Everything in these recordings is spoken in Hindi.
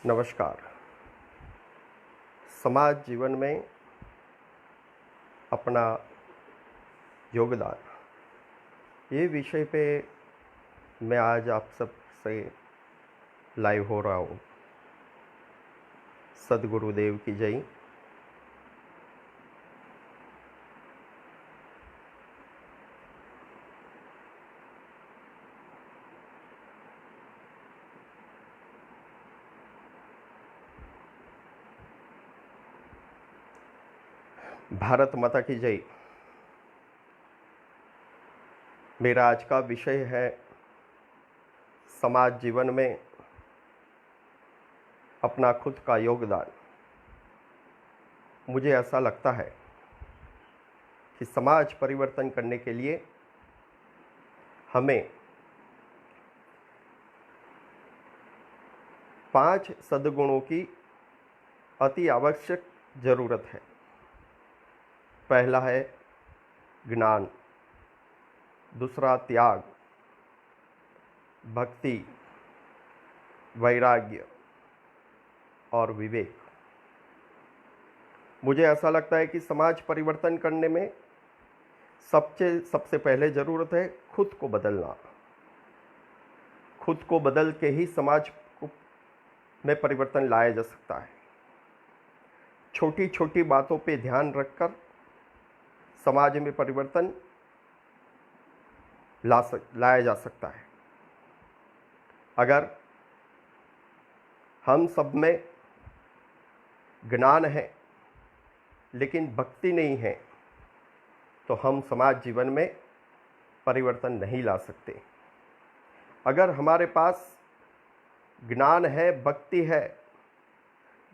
नमस्कार। समाज जीवन में अपना योगदान, ये विषय पे मैं आज आप सब से लाइव हो रहा हूँ। सद्गुरुदेव की जय। भारत माता की जय। मेरा आज का विषय है समाज जीवन में अपना खुद का योगदान। मुझे ऐसा लगता है कि समाज परिवर्तन करने के लिए हमें 5 सद्गुणों की अति आवश्यक ज़रूरत है। पहला है ज्ञान, दूसरा त्याग, भक्ति, वैराग्य और विवेक। मुझे ऐसा लगता है कि समाज परिवर्तन करने में सबसे पहले ज़रूरत है खुद को बदलना। खुद को बदल के ही समाज में परिवर्तन लाया जा सकता है। छोटी छोटी बातों पे ध्यान रखकर समाज में परिवर्तन लाया जा सकता है। अगर हम सब में ज्ञान है लेकिन भक्ति नहीं है तो हम समाज जीवन में परिवर्तन नहीं ला सकते। अगर हमारे पास ज्ञान है, भक्ति है,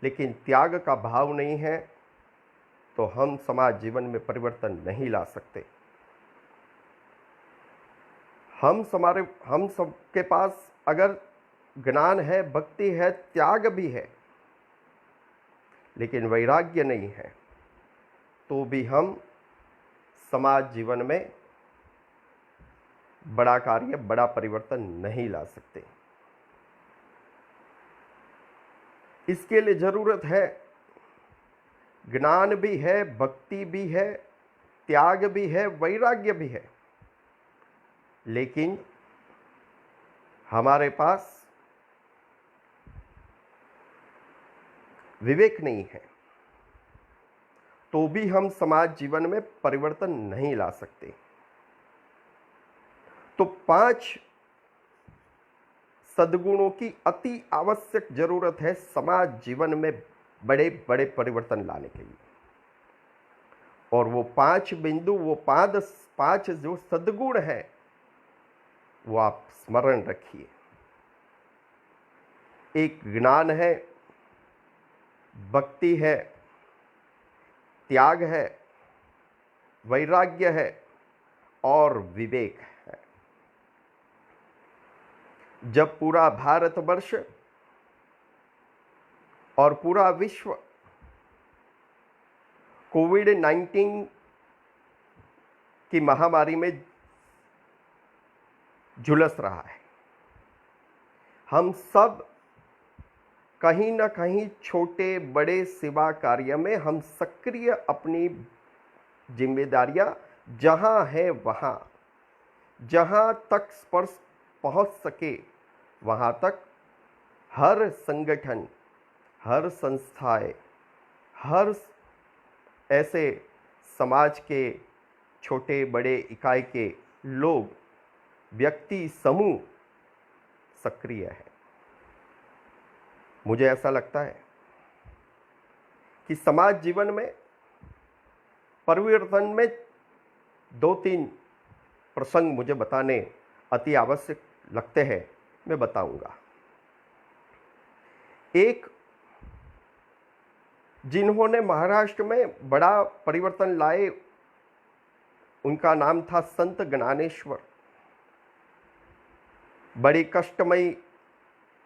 लेकिन त्याग का भाव नहीं है तो हम समाज जीवन में परिवर्तन नहीं ला सकते। हम सबके पास अगर ज्ञान है, भक्ति है, त्याग भी है, लेकिन वैराग्य नहीं है तो भी हम समाज जीवन में बड़ा कार्य, बड़ा परिवर्तन नहीं ला सकते। इसके लिए जरूरत है ज्ञान भी है, भक्ति भी है, त्याग भी है, वैराग्य भी है, लेकिन हमारे पास विवेक नहीं है तो भी हम समाज जीवन में परिवर्तन नहीं ला सकते। तो 5 सद्गुणों की अति आवश्यक जरूरत है समाज जीवन में बड़े बड़े परिवर्तन लाने के लिए। और वो 5 बिंदु, वो 5 जो सद्गुण है वो आप स्मरण रखिए। एक ज्ञान है, भक्ति है, त्याग है, वैराग्य है और विवेक है। जब पूरा भारतवर्ष और पूरा विश्व कोविड-19 की महामारी में झुलस रहा है, हम सब कहीं ना कहीं छोटे बड़े सेवा कार्य में हम सक्रिय अपनी जिम्मेदारियां जहां है वहां, जहां तक स्पर्श पहुंच सके वहां तक हर संगठन, हर संस्थाएं, हर ऐसे समाज के छोटे बड़े इकाई के लोग, व्यक्ति, समूह सक्रिय है। मुझे ऐसा लगता है कि समाज जीवन में परिवर्तन में 2-3 प्रसंग मुझे बताने अति आवश्यक लगते हैं, मैं बताऊंगा। एक, जिन्होंने महाराष्ट्र में बड़ा परिवर्तन लाए, उनका नाम था संत ज्ञानेश्वर। बड़ी कष्टमयी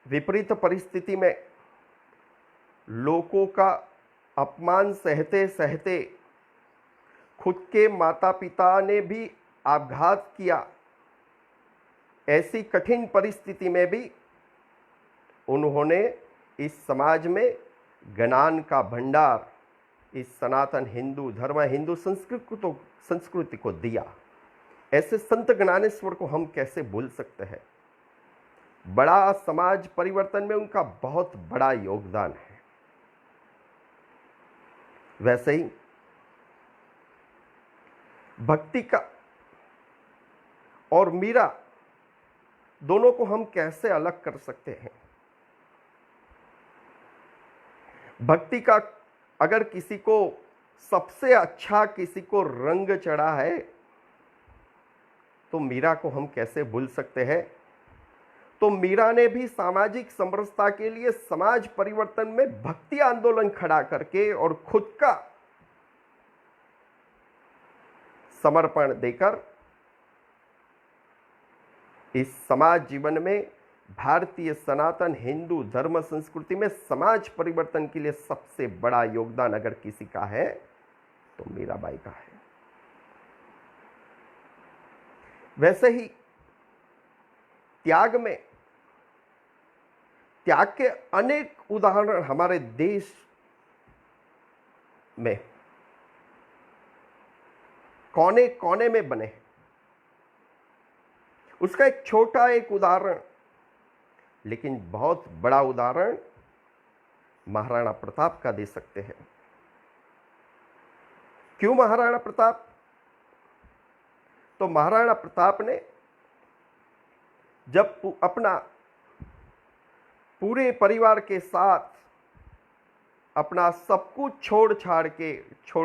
विपरीत परिस्थिति में लोगों का अपमान सहते सहते खुद के माता पिता ने भी आघात किया, ऐसी कठिन परिस्थिति में भी उन्होंने इस समाज में ज्ञान का भंडार इस सनातन हिंदू धर्म हिंदू संस्कृति को दिया। ऐसे संत ज्ञानेश्वर को हम कैसे भूल सकते हैं। बड़ा समाज परिवर्तन में उनका बहुत बड़ा योगदान है। वैसे ही भक्ति का और मीरा दोनों को हम कैसे अलग कर सकते हैं। भक्ति का अगर किसी को सबसे अच्छा किसी को रंग चढ़ा है तो मीरा को हम कैसे भूल सकते हैं। तो मीरा ने भी सामाजिक समरसता के लिए समाज परिवर्तन में भक्ति आंदोलन खड़ा करके और खुद का समर्पण देकर इस समाज जीवन में भारतीय सनातन हिंदू धर्म संस्कृति में समाज परिवर्तन के लिए सबसे बड़ा योगदान अगर किसी का है तो मीराबाई का है। वैसे ही त्याग के अनेक उदाहरण हमारे देश में कोने कोने में बने हैं। उसका एक छोटा एक उदाहरण लेकिन बहुत बड़ा उदाहरण महाराणा प्रताप का दे सकते हैं। क्यों महाराणा प्रताप? तो महाराणा प्रताप ने जब अपना पूरे परिवार के साथ अपना सब कुछ छोड़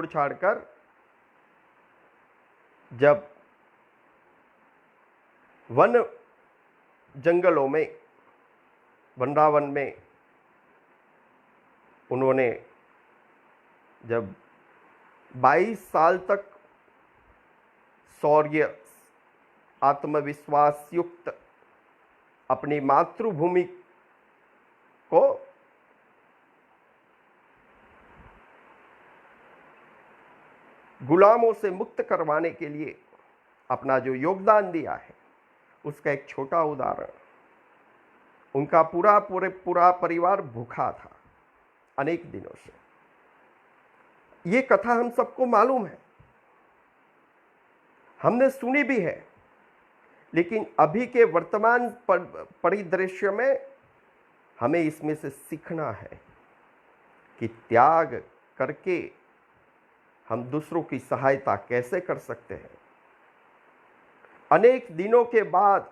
छाड़ कर जब वन जंगलों में वृंदावन में उन्होंने जब 22 साल तक शौर्य आत्मविश्वास युक्त अपनी मातृभूमि को गुलामों से मुक्त करवाने के लिए अपना जो योगदान दिया है उसका एक छोटा उदाहरण, उनका पूरा परिवार भूखा था अनेक दिनों से। ये कथा हम सबको मालूम है, हमने सुनी भी है, लेकिन अभी के वर्तमान परिदृश्य में हमें इसमें से सीखना है कि त्याग करके हम दूसरों की सहायता कैसे कर सकते हैं। अनेक दिनों के बाद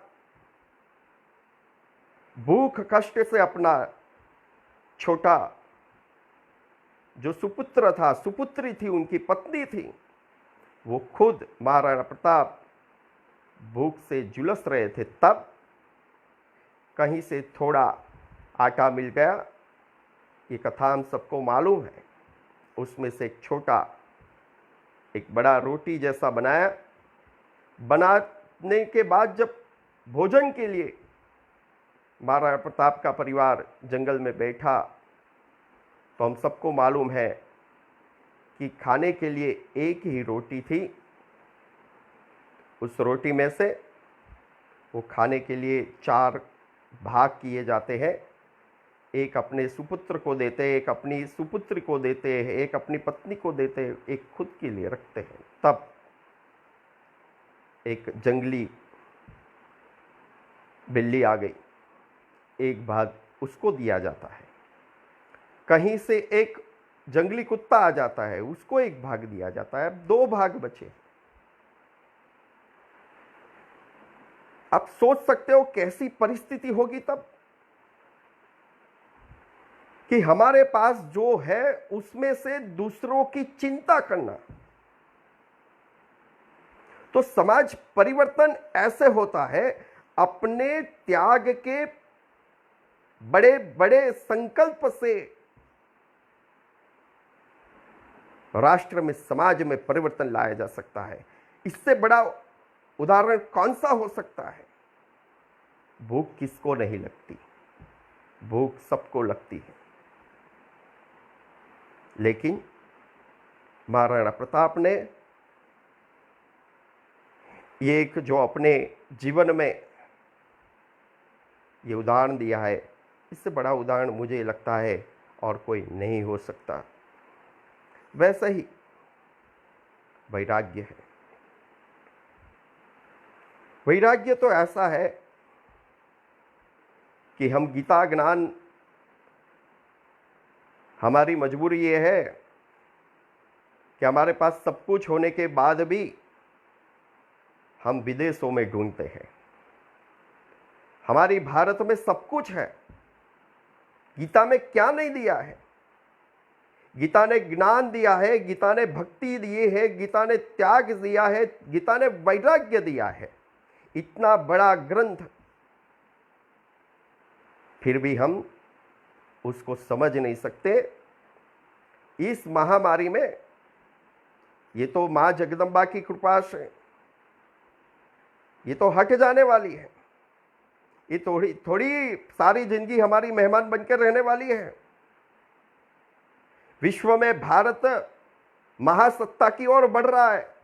भूख कष्ट से अपना छोटा जो सुपुत्र था, सुपुत्री थी, उनकी पत्नी थी, वो खुद महाराणा प्रताप भूख से झुलस रहे थे, तब कहीं से थोड़ा आटा मिल गया। ये कथा हम सबको मालूम है। उसमें से एक छोटा एक बड़ा रोटी जैसा बनाने के बाद जब भोजन के लिए महाराणा प्रताप का परिवार जंगल में बैठा तो हम सबको मालूम है कि खाने के लिए एक ही रोटी थी। उस रोटी में से वो खाने के लिए 4 भाग किए जाते हैं। एक अपने सुपुत्र को देते हैं, एक अपनी सुपुत्री को देते हैं, एक अपनी पत्नी को देते हैं, एक खुद के लिए रखते हैं। तब एक जंगली बिल्ली आ गई, एक भाग उसको दिया जाता है। कहीं से एक जंगली कुत्ता आ जाता है, उसको एक भाग दिया जाता है। 2 भाग बचे। आप सोच सकते हो कैसी परिस्थिति होगी तब कि हमारे पास जो है उसमें से दूसरों की चिंता करना। तो समाज परिवर्तन ऐसे होता है, अपने त्याग के बड़े बड़े संकल्प से राष्ट्र में समाज में परिवर्तन लाया जा सकता है। इससे बड़ा उदाहरण कौन सा हो सकता है? भूख किसको नहीं लगती? भूख सबको लगती है। लेकिन महाराणा प्रताप ने ये एक जो अपने जीवन में ये उदाहरण दिया है इससे बड़ा उदाहरण मुझे लगता है और कोई नहीं हो सकता। वैसा ही वैराग्य है। वैराग्य तो ऐसा है कि हम गीता ज्ञान, हमारी मजबूरी ये है कि हमारे पास सब कुछ होने के बाद भी हम विदेशों में ढूंढते हैं। हमारी भारत में सब कुछ है, गीता में क्या नहीं दिया है? गीता ने ज्ञान दिया है, गीता ने भक्ति दी है, गीता ने त्याग दिया है, गीता ने वैराग्य दिया है। इतना बड़ा ग्रंथ, फिर भी हम उसको समझ नहीं सकते। इस महामारी में ये तो मां जगदम्बा की कृपा से ये तो हट जाने वाली है। ये थोड़ी थोड़ी सारी जिंदगी हमारी मेहमान बनकर रहने वाली है। विश्व में भारत महासत्ता की ओर बढ़ रहा है।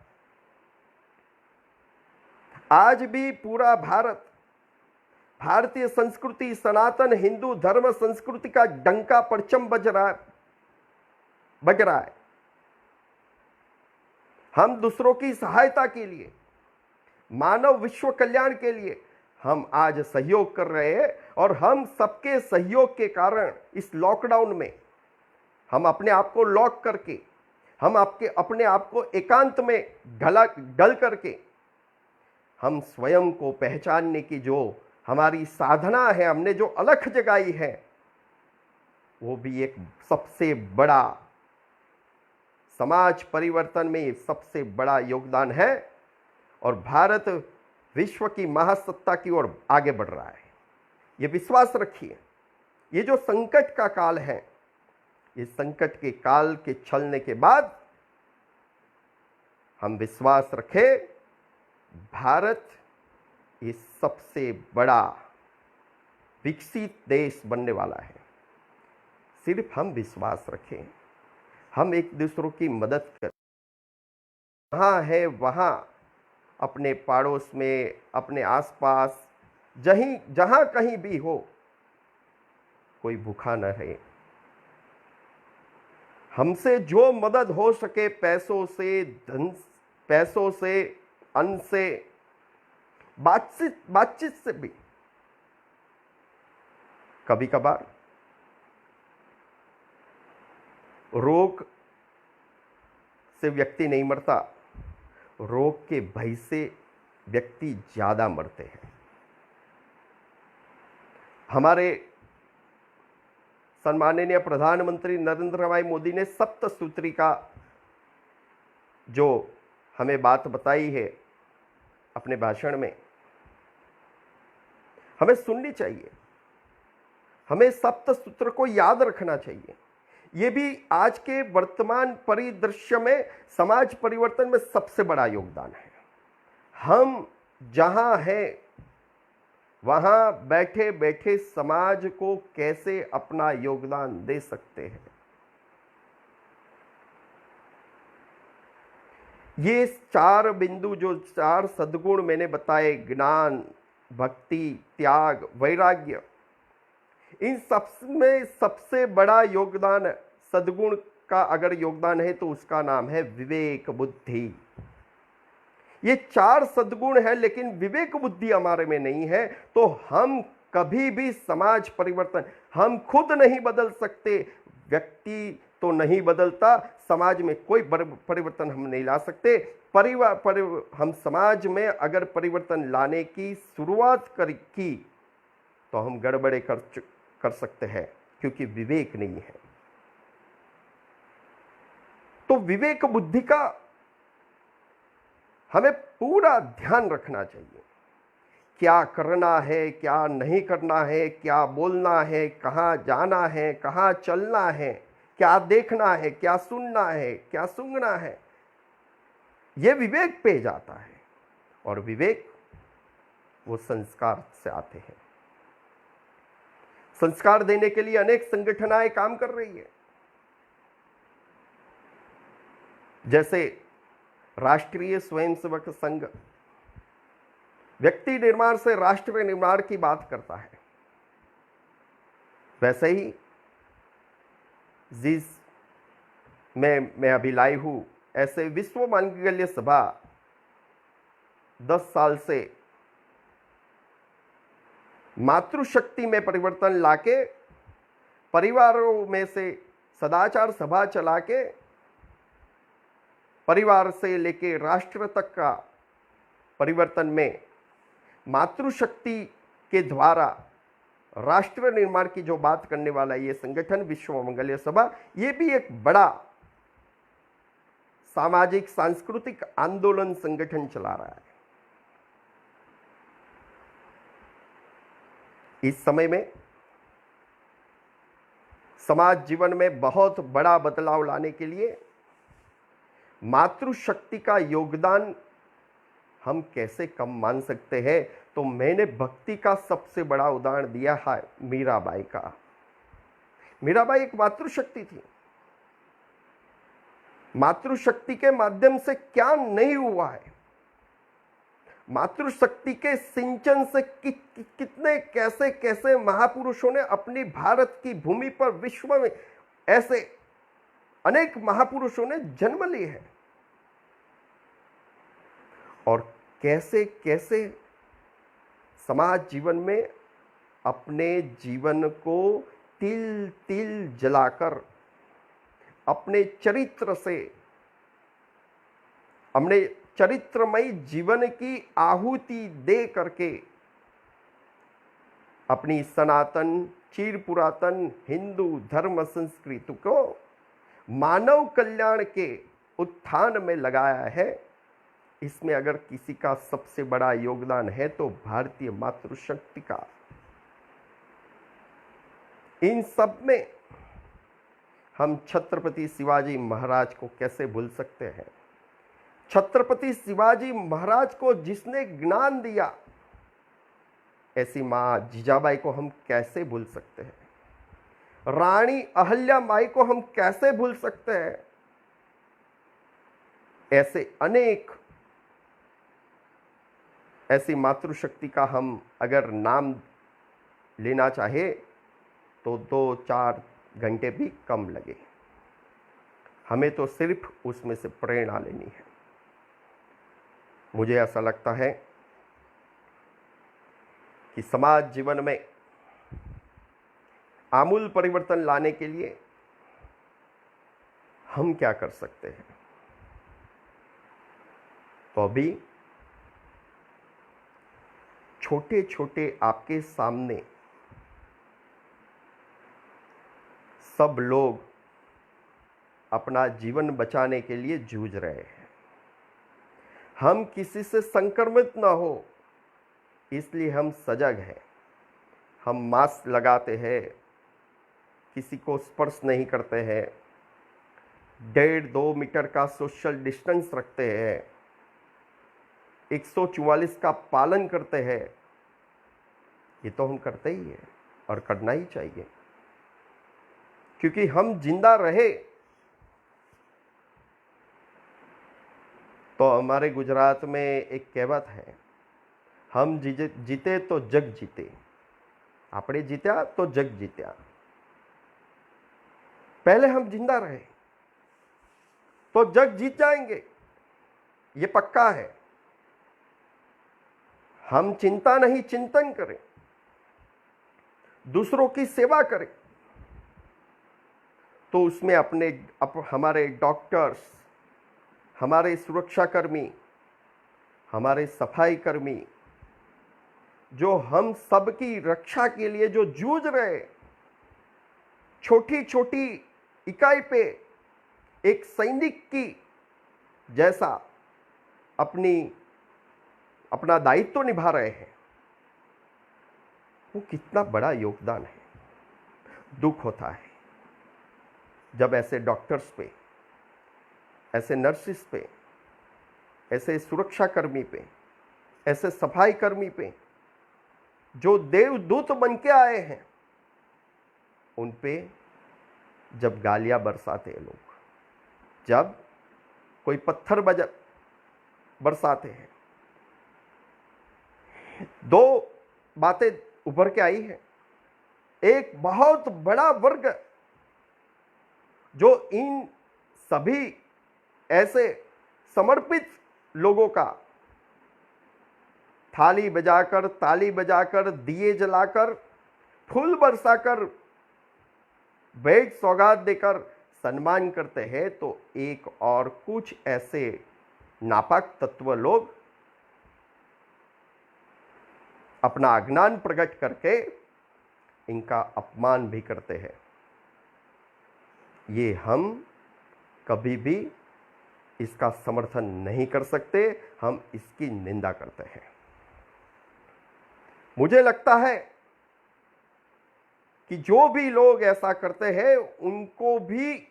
आज भी पूरा भारत भारतीय संस्कृति, सनातन हिंदू धर्म संस्कृति का डंका परचम बज रहा है। हम दूसरों की सहायता के लिए, मानव विश्व कल्याण के लिए हम आज सहयोग कर रहे हैं। और हम सबके सहयोग के कारण इस लॉकडाउन में हम अपने आप को लॉक करके, हम अपने आप को एकांत में ढल करके हम स्वयं को पहचानने की जो हमारी साधना है, हमने जो अलख जगाई है, वो भी एक सबसे बड़ा समाज परिवर्तन में सबसे बड़ा योगदान है। और भारत विश्व की महासत्ता की ओर आगे बढ़ रहा है। ये विश्वास रखिए। ये जो संकट का काल है, इस संकट के काल के चलने के बाद हम विश्वास रखें, भारत ये सबसे बड़ा विकसित देश बनने वाला है। सिर्फ हम विश्वास रखें, हम एक दूसरों की मदद करें। जहाँ है वहाँ अपने पड़ोस में, अपने आसपास, जहाँ कहीं भी हो, कोई भूखा न रहे। हमसे जो मदद हो सके, पैसों से, अन्न से, बातचीत से भी। कभी कभार रोग से व्यक्ति नहीं मरता, रोग के भय से व्यक्ति ज्यादा मरते हैं। हमारे सम्माननीय प्रधानमंत्री नरेंद्र भाई मोदी ने सप्तसूत्री का जो हमें बात बताई है अपने भाषण में, हमें सुननी चाहिए। हमें सप्तसूत्र को याद रखना चाहिए। ये भी आज के वर्तमान परिदृश्य में समाज परिवर्तन में सबसे बड़ा योगदान है। हम जहां हैं वहां बैठे बैठे समाज को कैसे अपना योगदान दे सकते हैं। ये 4 बिंदु, जो 4 सद्गुण मैंने बताए, ज्ञान, भक्ति, त्याग, वैराग्य, इन सब में सबसे बड़ा योगदान, सद्गुण का अगर योगदान है तो उसका नाम है विवेक बुद्धि। ये 4 सद्गुण है, लेकिन विवेक बुद्धि हमारे में नहीं है तो हम कभी भी समाज परिवर्तन, हम खुद नहीं बदल सकते। व्यक्ति तो नहीं बदलता, समाज में कोई परिवर्तन हम नहीं ला सकते। हम समाज में अगर परिवर्तन लाने की शुरुआत की तो हम गड़बड़े कर सकते हैं, क्योंकि विवेक नहीं है। तो विवेक बुद्धि का हमें पूरा ध्यान रखना चाहिए। क्या करना है, क्या नहीं करना है, क्या बोलना है, कहाँ जाना है, कहाँ चलना है, क्या देखना है, क्या सुनना है, क्या सूंघना है, यह विवेक पे जाता है। और विवेक वो संस्कार से आते हैं। संस्कार देने के लिए अनेक संगठनाएं काम कर रही है, जैसे राष्ट्रीय स्वयंसेवक संघ व्यक्ति निर्माण से राष्ट्र निर्माण की बात करता है। वैसे ही जिस मैं अभी लाई हूं, ऐसे विश्व मांगल्य सभा 10 साल से मातृशक्ति में परिवर्तन लाके परिवारों में से सदाचार सभा चला के परिवार से लेके राष्ट्र तक का परिवर्तन में मातृशक्ति के द्वारा राष्ट्र निर्माण की जो बात करने वाला ये संगठन विश्व मंगल्य सभा, ये भी एक बड़ा सामाजिक सांस्कृतिक आंदोलन संगठन चला रहा है। इस समय में समाज जीवन में बहुत बड़ा बदलाव लाने के लिए मातृशक्ति का योगदान हम कैसे कम मान सकते हैं? तो मैंने भक्ति का सबसे बड़ा उदाहरण दिया है मीराबाई का। मीराबाई एक मातृशक्ति थी। मातृशक्ति के माध्यम से क्या नहीं हुआ है? मातृशक्ति के सिंचन से कितने कैसे कैसे महापुरुषों ने अपनी भारत की भूमि पर, विश्व में ऐसे अनेक महापुरुषों ने जन्म लिए हैं और कैसे कैसे समाज जीवन में अपने जीवन को तिल तिल जलाकर अपने चरित्र से, हमने चरित्रमयी जीवन की आहुति दे करके अपनी सनातन चिर पुरातन हिंदू धर्म संस्कृति को मानव कल्याण के उत्थान में लगाया है। इसमें अगर किसी का सबसे बड़ा योगदान है तो भारतीय मातृशक्ति का। इन सब में हम छत्रपति शिवाजी महाराज को कैसे भूल सकते हैं? छत्रपति शिवाजी महाराज को जिसने ज्ञान दिया, ऐसी मां जीजाबाई को हम कैसे भूल सकते हैं? रानी अहल्याबाई को हम कैसे भूल सकते हैं? ऐसे अनेक ऐसी मातृशक्ति का हम अगर नाम लेना चाहे तो 2-4 घंटे भी कम लगे। हमें तो सिर्फ उसमें से प्रेरणा लेनी है। मुझे ऐसा लगता है कि समाज जीवन में आमूल परिवर्तन लाने के लिए हम क्या कर सकते हैं? तो अभी छोटे छोटे आपके सामने सब लोग अपना जीवन बचाने के लिए जूझ रहे हैं। हम किसी से संक्रमित ना हो इसलिए हम सजग हैं। हम मास्क लगाते हैं, किसी को स्पर्श नहीं करते हैं, 1.5-2 मीटर का सोशल डिस्टेंस रखते हैं, 144 का पालन करते हैं। ये तो हम करते ही हैं और करना ही चाहिए, क्योंकि हम जिंदा रहे तो हमारे गुजरात में एक कहावत है, हम जीते तो जग जीते। आपने जीत्या तो जग जीत्या। पहले हम जिंदा रहे तो जग जीत जाएंगे, ये पक्का है। हम चिंता नहीं चिंतन करें, दूसरों की सेवा करें तो उसमें हमारे डॉक्टर्स, हमारे सुरक्षाकर्मी, हमारे सफाई कर्मी जो हम सबकी रक्षा के लिए जो जूझ रहे, छोटी छोटी इकाई पे एक सैनिक की जैसा अपना दायित्व निभा रहे हैं, वो कितना बड़ा योगदान है। दुख होता है जब ऐसे डॉक्टर्स पे, ऐसे नर्सिस पे, ऐसे सुरक्षाकर्मी पे, ऐसे सफाई कर्मी पे जो देवदूत बन के आए हैं, उन पे जब गालियां बरसाते हैं लोग, जब कोई पत्थर बरसाते हैं, 2 बातें उभर के आई है। एक बहुत बड़ा वर्ग जो इन सभी ऐसे समर्पित लोगों का थाली बजाकर, ताली बजाकर, दिए जलाकर, फूल बरसाकर, भेंट सौगात देकर सम्मान करते हैं, तो एक और कुछ ऐसे नापाक तत्व लोग अपना अज्ञान प्रकट करके इनका अपमान भी करते हैं। ये हम कभी भी इसका समर्थन नहीं कर सकते, हम इसकी निंदा करते हैं। मुझे लगता है कि जो भी लोग ऐसा करते हैं उनको भी,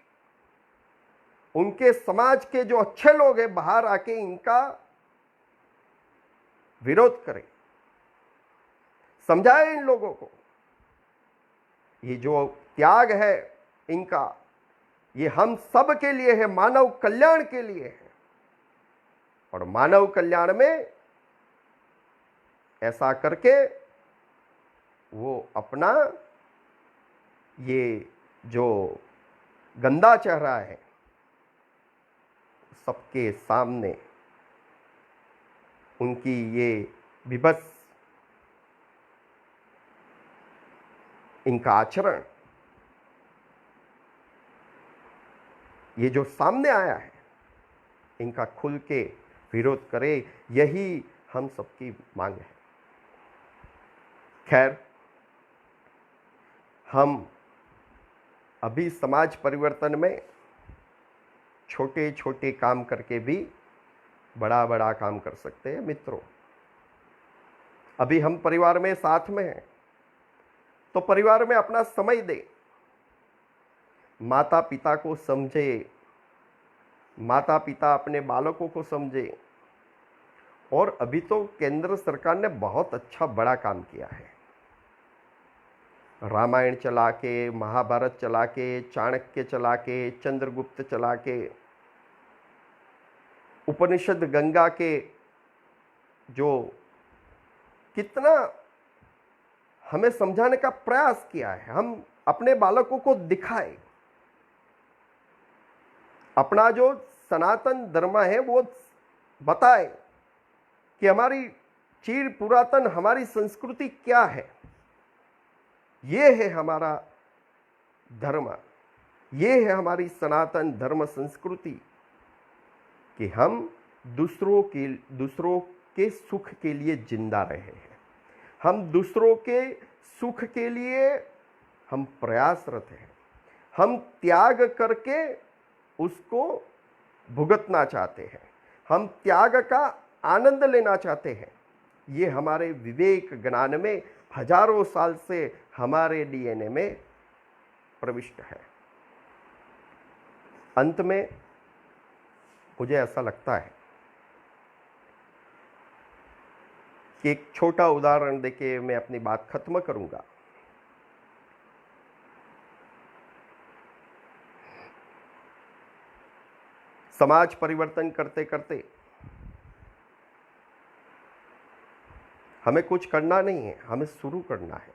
उनके समाज के जो अच्छे लोग हैं बाहर आके इनका विरोध करें, समझाएं इन लोगों को। ये जो त्याग है इनका, ये हम सब के लिए है, मानव कल्याण के लिए है। और मानव कल्याण में ऐसा करके वो अपना ये जो गंदा चेहरा है सबके सामने, उनकी ये विभत्स इनका आचरण, ये जो सामने आया है, इनका खुल के विरोध करे, यही हम सबकी मांग है। खैर, हम अभी समाज परिवर्तन में छोटे छोटे काम करके भी बड़ा बड़ा काम कर सकते हैं। मित्रों, अभी हम परिवार में साथ में हैं, तो परिवार में अपना समय दे, माता पिता को समझे, माता पिता अपने बालकों को समझे। और अभी तो केंद्र सरकार ने बहुत अच्छा बड़ा काम किया है। रामायण चला के, महाभारत चला के, चाणक्य चला के, चंद्रगुप्त चला के, उपनिषद गंगा के, जो कितना हमें समझाने का प्रयास किया है। हम अपने बालकों को दिखाए, अपना जो सनातन धर्म है वो बताए कि हमारी चिर पुरातन हमारी संस्कृति क्या है। ये है हमारा धर्म, ये है हमारी सनातन धर्म संस्कृति, कि हम दूसरों के सुख के लिए जिंदा रहे हैं। हम दूसरों के सुख के लिए हम प्रयासरत हैं। हम त्याग करके उसको भुगतना चाहते हैं, हम त्याग का आनंद लेना चाहते हैं। ये हमारे विवेक ज्ञान में हजारों साल से हमारे डीएनए में प्रविष्ट है। अंत में मुझे ऐसा लगता है कि एक छोटा उदाहरण देके मैं अपनी बात खत्म करूंगा। समाज परिवर्तन करते करते हमें कुछ करना नहीं है, हमें शुरू करना है।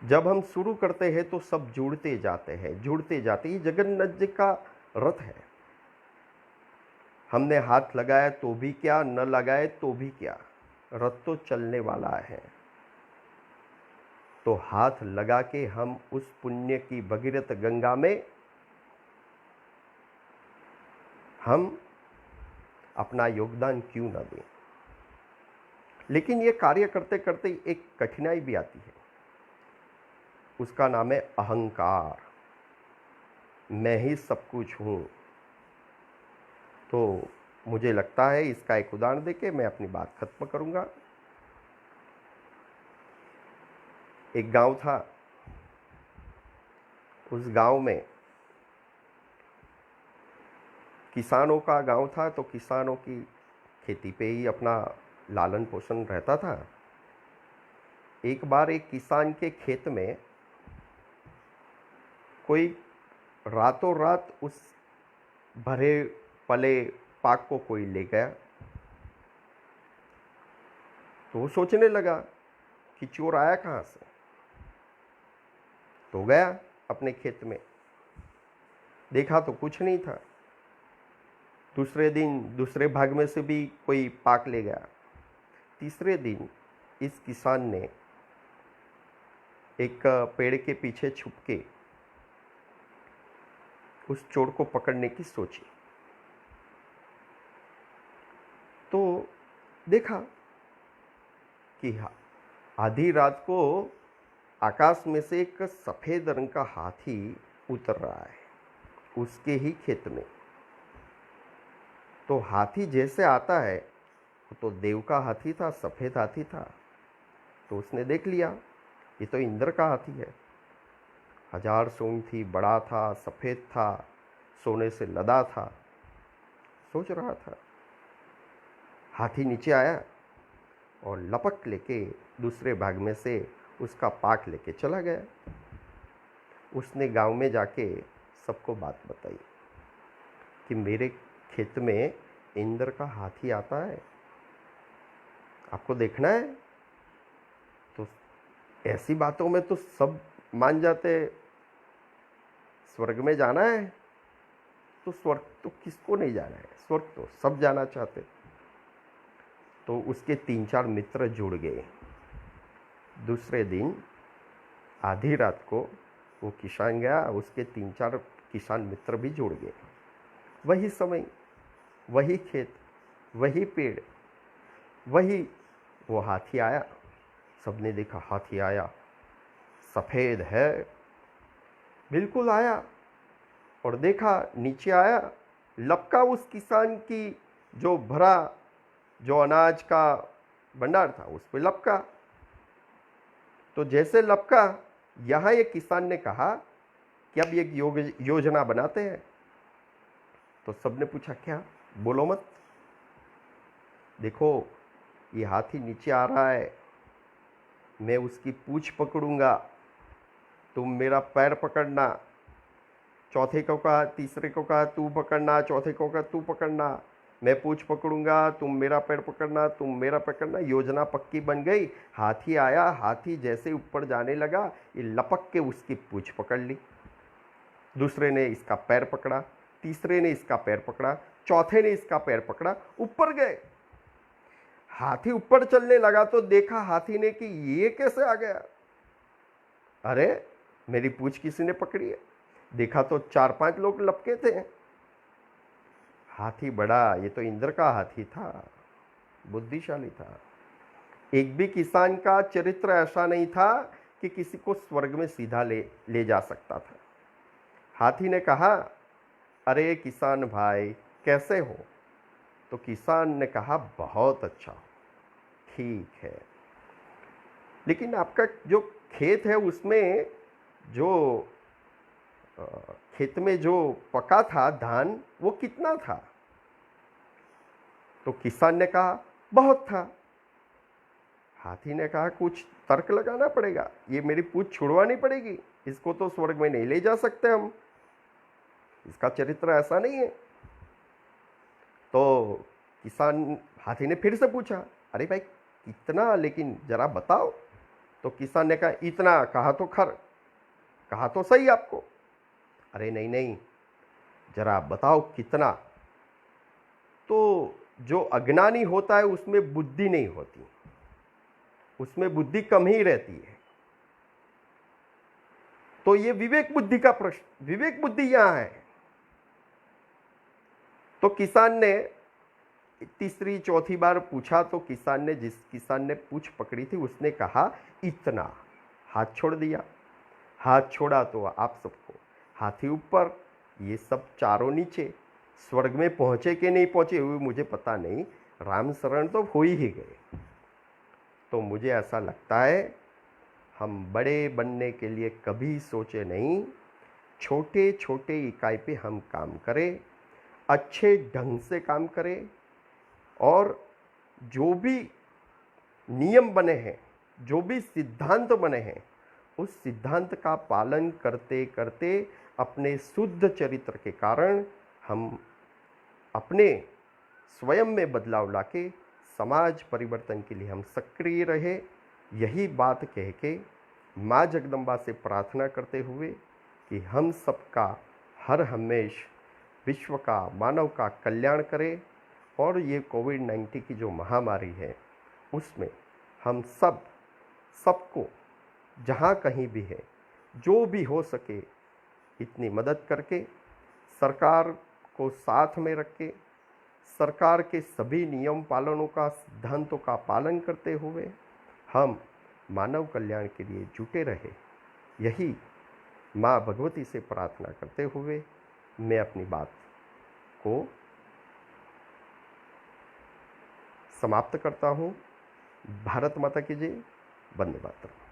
जब हम शुरू करते हैं तो सब जुड़ते जाते हैं, जुड़ते जाते। ये जगन्नाथ जी का रथ है। हमने हाथ लगाया तो भी क्या, न लगाए तो भी क्या, रथ तो चलने वाला है। तो हाथ लगा के हम उस पुण्य की भगीरथ गंगा में हम अपना योगदान क्यों ना दें। लेकिन ये कार्य करते करते एक कठिनाई भी आती है, उसका नाम है अहंकार। मैं ही सब कुछ हूं। तो मुझे लगता है इसका एक उदाहरण देके मैं अपनी बात खत्म करूंगा। एक गांव था, उस गांव में किसानों का गांव था, तो किसानों की खेती पे ही अपना लालन पोषण रहता था। एक बार एक किसान के खेत में कोई रातों रात उस भरे पले पाक को कोई ले गया। तो वो सोचने लगा कि चोर आया कहाँ से। तो गया अपने खेत में, देखा तो कुछ नहीं था। दूसरे दिन दूसरे भाग में से भी कोई पाक ले गया। तीसरे दिन इस किसान ने एक पेड़ के पीछे छुप के उस चोर को पकड़ने की सोची। तो देखा कि आधी रात को आकाश में से एक सफ़ेद रंग का हाथी उतर रहा है उसके ही खेत में। तो हाथी जैसे आता है, तो देव का हाथी था, सफ़ेद हाथी था। तो उसने देख लिया ये तो इंद्र का हाथी है। 1000 सूंड थी, बड़ा था, सफ़ेद था, सोने से लदा था। सोच रहा था। हाथी नीचे आया और लपक लेके दूसरे भाग में से उसका पाक लेके चला गया। उसने गांव में जाके सबको बात बताई कि मेरे खेत में इंद्र का हाथी आता है, आपको देखना है। तो ऐसी बातों में तो सब मान जाते, स्वर्ग में जाना है तो स्वर्ग तो किसको नहीं जाना है, स्वर्ग तो सब जाना चाहते। तो उसके 3-4 मित्र जुड़ गए। दूसरे दिन आधी रात को वो किसान गया, उसके 3-4 किसान मित्र भी जुड़ गए। वही समय, वही खेत, वही पेड़, वही वो हाथी आया। सबने देखा हाथी आया, सफ़ेद है, बिल्कुल आया। और देखा नीचे आया, लपका उस किसान की जो भरा जो अनाज का भंडार था उस पे लपका। तो जैसे लपका, यहाँ एक किसान ने कहा कि अब एक योजना बनाते हैं। तो सबने पूछा क्या, बोलो मत। देखो ये हाथी नीचे आ रहा है, मैं उसकी पूंछ पकड़ूंगा, तुम मेरा पैर पकड़ना। चौथे को कहा, तीसरे को कहा तू पकड़ना, चौथे को कहा तू पकड़ना। मैं पूंछ पकड़ूंगा, तुम मेरा पैर पकड़ना, तुम मेरा पकड़ना। योजना पक्की बन गई। हाथी आया, हाथी जैसे ऊपर जाने लगा, ये लपक के उसकी पूंछ पकड़ ली। दूसरे ने इसका पैर पकड़ा, तीसरे ने इसका पैर पकड़ा, चौथे ने इसका पैर पकड़ा, ऊपर गए। हाथी ऊपर चलने लगा तो देखा हाथी ने कि ये कैसे आ गया। अरे मेरी पूंछ किसी ने पकड़ी है। देखा तो 4-5 लोग लपके थे। हाथी बड़ा, ये तो इंद्र का हाथी था, बुद्धिशाली था। एक भी किसान का चरित्र ऐसा नहीं था कि किसी को स्वर्ग में सीधा ले जा सकता था। हाथी ने कहा, अरे किसान भाई कैसे हो? तो किसान ने कहा, बहुत अच्छा, ठीक है, लेकिन आपका जो खेत है उसमें जो खेत में जो पका था धान वो कितना था? तो किसान ने कहा बहुत था। हाथी ने कहा कुछ तर्क लगाना पड़ेगा, ये मेरी पूंछ छुड़वानी पड़ेगी, इसको तो स्वर्ग में नहीं ले जा सकते हम, इसका चरित्र ऐसा नहीं है। तो हाथी ने फिर से पूछा, अरे भाई कितना, लेकिन जरा बताओ। तो किसान ने कहा इतना। कहा तो खर, कहा तो सही आपको। अरे नहीं नहीं, जरा बताओ कितना। तो जो अज्ञानी होता है उसमें बुद्धि नहीं होती, उसमें बुद्धि कम ही रहती है। तो ये विवेक बुद्धि का प्रश्न, विवेक बुद्धि यहां है। तो किसान ने तीसरी चौथी बार पूछा तो जिस किसान ने पूंछ पकड़ी थी उसने कहा इतना। हाथ छोड़ दिया। हाथ छोड़ा तो आप सबको, हाथी ऊपर, ये सब चारों नीचे। स्वर्ग में पहुंचे कि नहीं पहुंचे हुए मुझे पता नहीं, राम शरण तो हो ही गए। तो मुझे ऐसा लगता है हम बड़े बनने के लिए कभी सोचे नहीं, छोटे छोटे इकाई पे हम काम करें, अच्छे ढंग से काम करें, और जो भी नियम बने हैं, जो भी सिद्धांत बने हैं, उस सिद्धांत का पालन करते करते अपने शुद्ध चरित्र के कारण हम अपने स्वयं में बदलाव लाके समाज परिवर्तन के लिए हम सक्रिय रहे। यही बात कह के माँ जगदम्बा से प्रार्थना करते हुए कि हम सबका हर हमेश विश्व का, मानव का कल्याण करे और ये कोविड-19 की जो महामारी है उसमें हम सबको जहाँ कहीं भी है, जो भी हो सके इतनी मदद करके, सरकार को साथ में रख के, सरकार के सभी नियम पालनों का, सिद्धांतों का पालन करते हुए हम मानव कल्याण के लिए जुटे रहे। यही माँ भगवती से प्रार्थना करते हुए मैं अपनी बात को समाप्त करता हूँ। भारत माता की जय। वंदे मातरम।